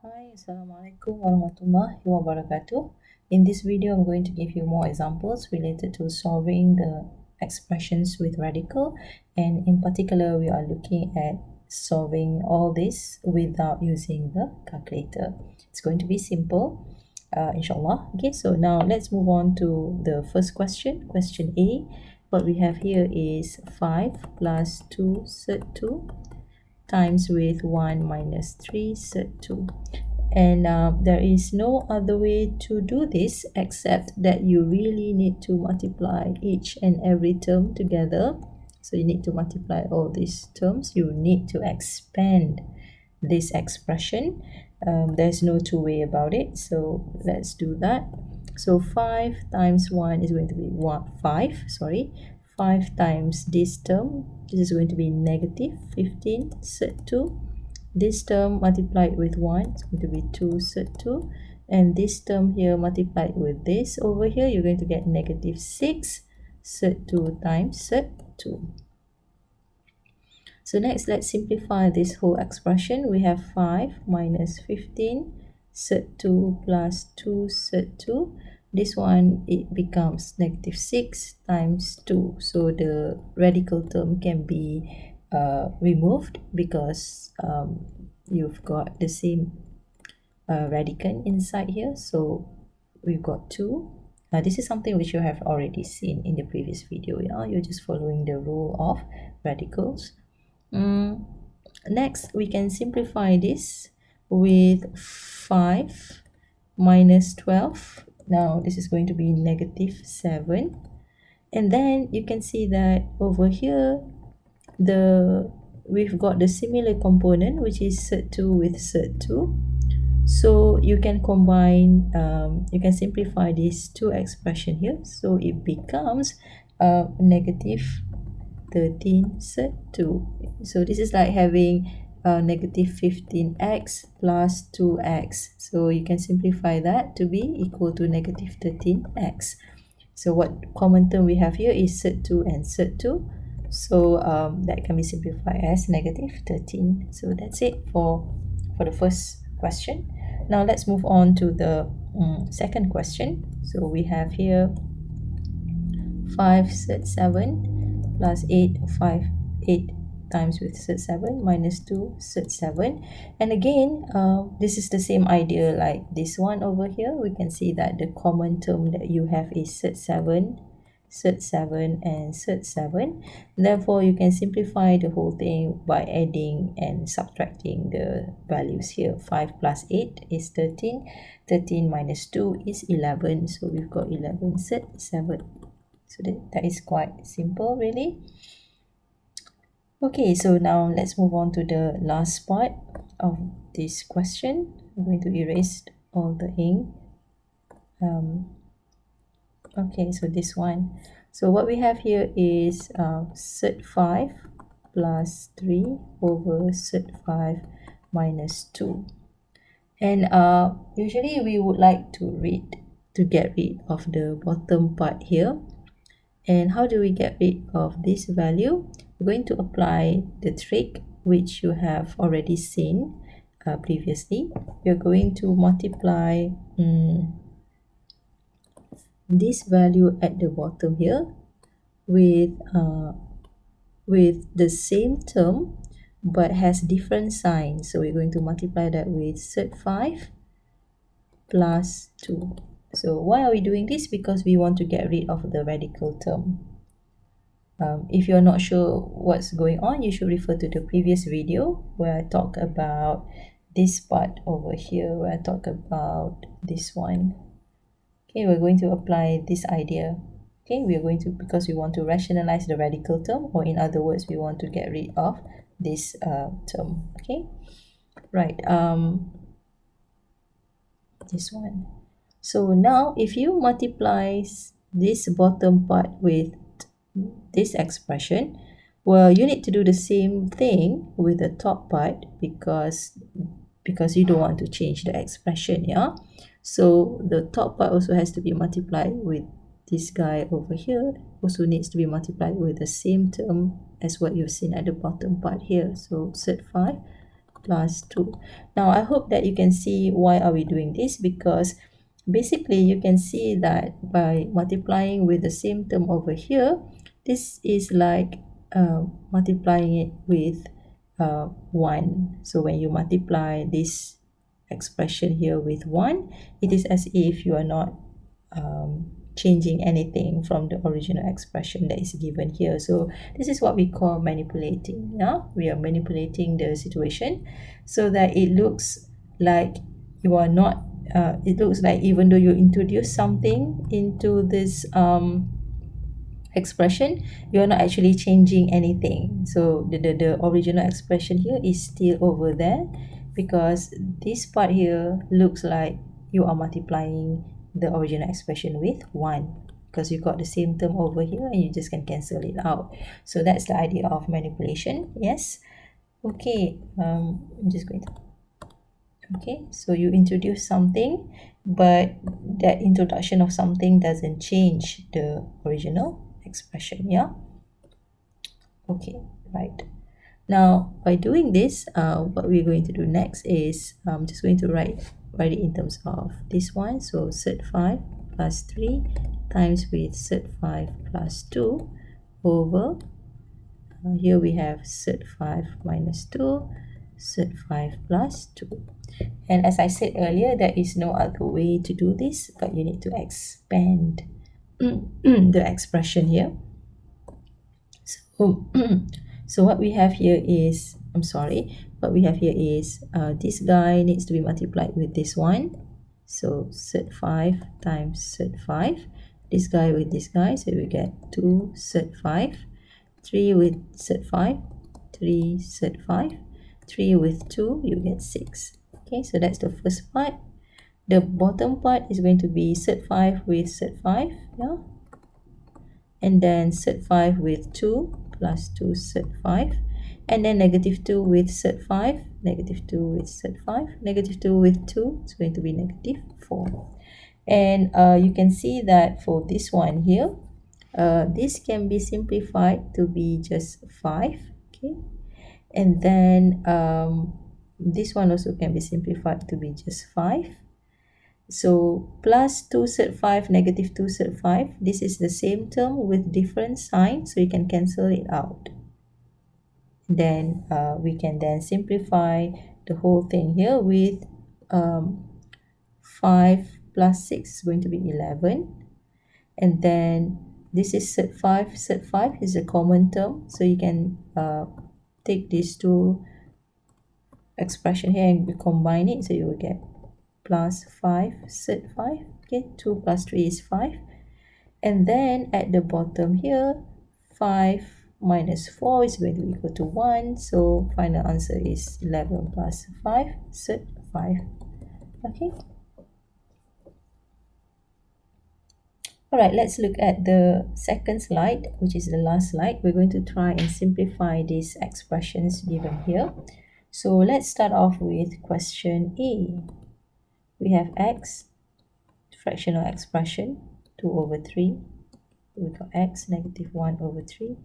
Hi, Assalamualaikum warahmatullahi wabarakatuh. In this video, I'm going to give you more examples related to solving the expressions with radical, and in particular, we are looking at solving all this without using the calculator. It's going to be simple, inshallah. Okay, so now let's move on to the first question. Question A. What we have here is 5 plus 2 sub 2 times with 1 minus 3 sub 2, and there is no other way to do this except that you really need to multiply each and every term together. So you need to multiply all these terms. You need to expand this expression. There's no two way about it, so let's do that. So 5 times 1 is going to be 5 times this term. This is going to be negative 15 sub 2. This term multiplied with 1 is going to be 2 sub 2. And this term here multiplied with this over here, you're going to get negative 6 sub 2 times sub 2. So next, let's simplify this whole expression. We have 5 minus 15 sub 2 plus 2 sub 2. This one, it becomes negative 6 times 2. So the radical term can be removed because you've got the same radicand inside here. So we've got 2. This is something which you have already seen in the previous video. Yeah? You're just following the rule of radicals. Next, we can simplify this with 5 minus 12. Now, this is going to be negative 7. And then you can see that over here, we've got the similar component, which is sub 2 with sub 2. So you can combine, you can simplify these two expressions here. So it becomes negative 13 sub 2. So this is like having negative 15x plus 2x. So you can simplify that to be equal to negative 13x. So what common term we have here is sub 2 and sub 2. So that can be simplified as negative 13. So that's it for the first question. Now let's move on to the second question. So we have here 5 sub 7 plus 8 times with sub 7 minus 2 sub 7. And again, this is the same idea like this one over here. We can see that the common term that you have is sub 7, and sub 7. Therefore, you can simplify the whole thing by adding and subtracting the values here. 5 plus 8 is 13. 13 minus 2 is 11. So we've got 11 sub 7. So that is quite simple, really. Okay, so now let's move on to the last part of this question. I'm going to erase all the ink. Okay, so this one. So what we have here is sub 5 plus 3 over sub 5 minus 2. And usually we would like to get rid of the bottom part here. And how do we get rid of this value? We're going to apply the trick which you have already seen previously. You're going to multiply this value at the bottom here with the same term but has different signs. So we're going to multiply that with sub 5 plus 2. So why are we doing this? Because we want to get rid of the radical term. If you're not sure what's going on, you should refer to the previous video where I talk about this part over here, where I talk about this one. Okay, we're going to apply this idea. Okay, we are going to, because we want to rationalize the radical term, or in other words, we want to get rid of this term. Okay, right. This one. So now, if you multiply this bottom part with this expression, well, you need to do the same thing with the top part because you don't want to change the expression, yeah? So the top part also has to be multiplied with this guy over here, also needs to be multiplied with the same term as what you've seen at the bottom part here. So sub 5 plus 2. Now I hope that you can see why are we doing this, because basically you can see that by multiplying with the same term over here, this is like multiplying it with 1. So when you multiply this expression here with 1, it is as if you are not changing anything from the original expression that is given here. So this is what we call manipulating. Yeah, we are manipulating the situation so that it looks like you are not it looks like even though you introduce something into this expression, you're not actually changing anything. So the original expression here is still over there, because this part here looks like you are multiplying the original expression with 1, because you got the same term over here and you just can cancel it out. So that's the idea of manipulation. Yes. Okay, I'm just going to, okay, so you introduce something, but that introduction of something doesn't change the original expression. Yeah. Okay, right. Now by doing this, what we're going to do next is I'm just going to write it in terms of this one. So cert5 plus 3 times with cert5 plus 2 over here we have cert5 minus 2, cert5 plus 2. And as I said earlier, there is no other way to do this, but you need to expand the expression here. So, so what we have here is, what we have here is this guy needs to be multiplied with this one. So cert5 times cert5, this guy with this guy, so we get 2 cert5, 3 with cert5, 3 cert5, 3 with 2, you get 6. Okay, so that's the first part. The bottom part is going to be cert5 with cert5, yeah, and then cert5 with 2 plus 2 cert5, and then negative 2 with cert5, negative 2 with cert5, negative 2 with 2, it's going to be negative 4. And you can see that for this one here, this can be simplified to be just 5. Okay, and then this one also can be simplified to be just 5. So plus 2 cert5, negative 2 cert5, this is the same term with different sign, so you can cancel it out. Then we can then simplify the whole thing here with 5 plus 6 is going to be 11. And then this is cert5. Cert5 is a common term, so you can take these two expression here and combine it, so you will get plus 5 cert5. Okay, 2 plus 3 is 5. And then at the bottom here, 5 minus 4 is going to be equal to 1. So final answer is 11 plus 5 cert5. Okay. Alright, let's look at the second slide, which is the last slide. We're going to try and simplify these expressions given here. So let's start off with question A. We have x, fractional expression, 2 over 3. We got x, negative 1 over 3,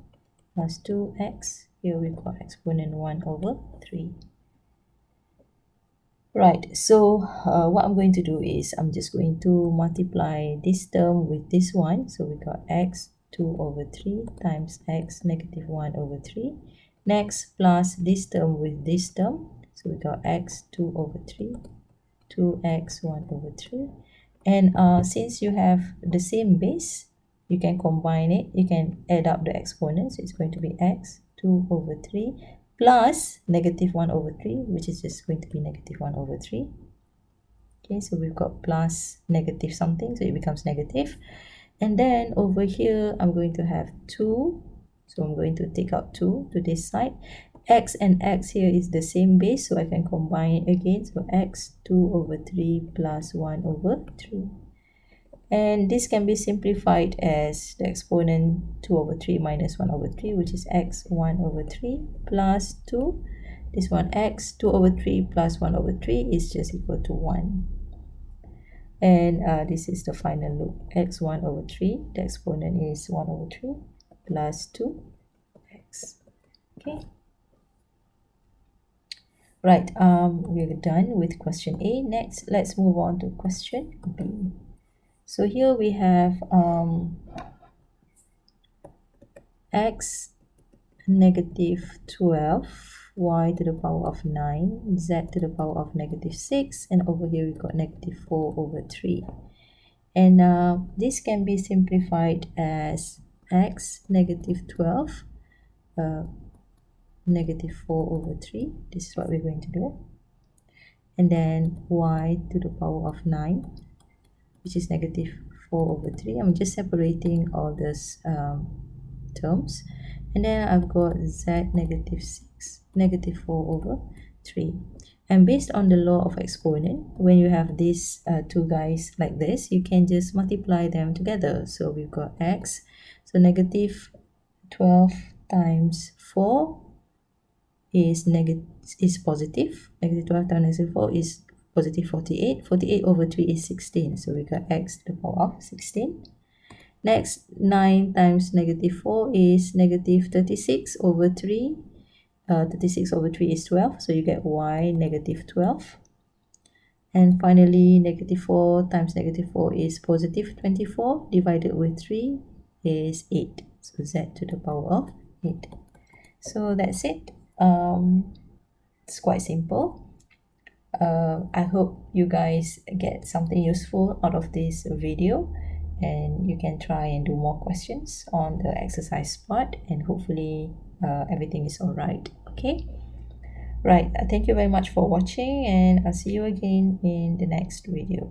plus 2x. Here we got exponent 1 over 3. Right, so what I'm going to do is I'm just going to multiply this term with this one. So we got x 2 over 3 times x negative 1 over 3. Next, plus this term with this term. So we got x 2 over 3, 2x 1 over 3. And since you have the same base, you can combine it. You can add up the exponents. So it's going to be x 2 over 3 plus negative 1 over 3, which is just going to be negative 1 over 3. Okay, so we've got plus negative something, so it becomes negative. And then over here, I'm going to have 2. So I'm going to take out 2 to this side. X and x here is the same base, so I can combine it again. So x 2 over 3 plus 1 over 3. And this can be simplified as the exponent 2 over 3 minus 1 over 3, which is x 1 over 3 plus 2. This one x 2 over 3 plus 1 over 3 is just equal to 1. And this is the final loop. X 1 over 3, the exponent is 1 over 3 plus 2x. Okay. Right, we're done with question A. Next, let's move on to question B. So here we have x negative 12, y to the power of 9, z to the power of negative 6, and over here we got negative 4 over 3. And this can be simplified as x negative 12 negative 4 over 3. This is what we're going to do. And then y to the power of 9, which is negative 4 over 3. I'm just separating all these terms. And then I've got z negative 6, negative 4 over 3. And based on the law of exponent, when you have these two guys like this, you can just multiply them together. So we've got x, so negative 12 times 4 is positive. Negative 12 times negative 4 is positive 48. 48 over 3 is 16. So we got x to the power of 16. Next, 9 times negative 4 is negative 36 over 3. 36 over 3 is 12. So you get y negative 12. And finally, negative 4 times negative 4 is positive 24. Divided with 3 is 8. So z to the power of 8. So that's it. It's quite simple. I hope you guys get something useful out of this video, and you can try and do more questions on the exercise part, and hopefully everything is all right. Okay, right, thank you very much for watching, and I'll see you again in the next video.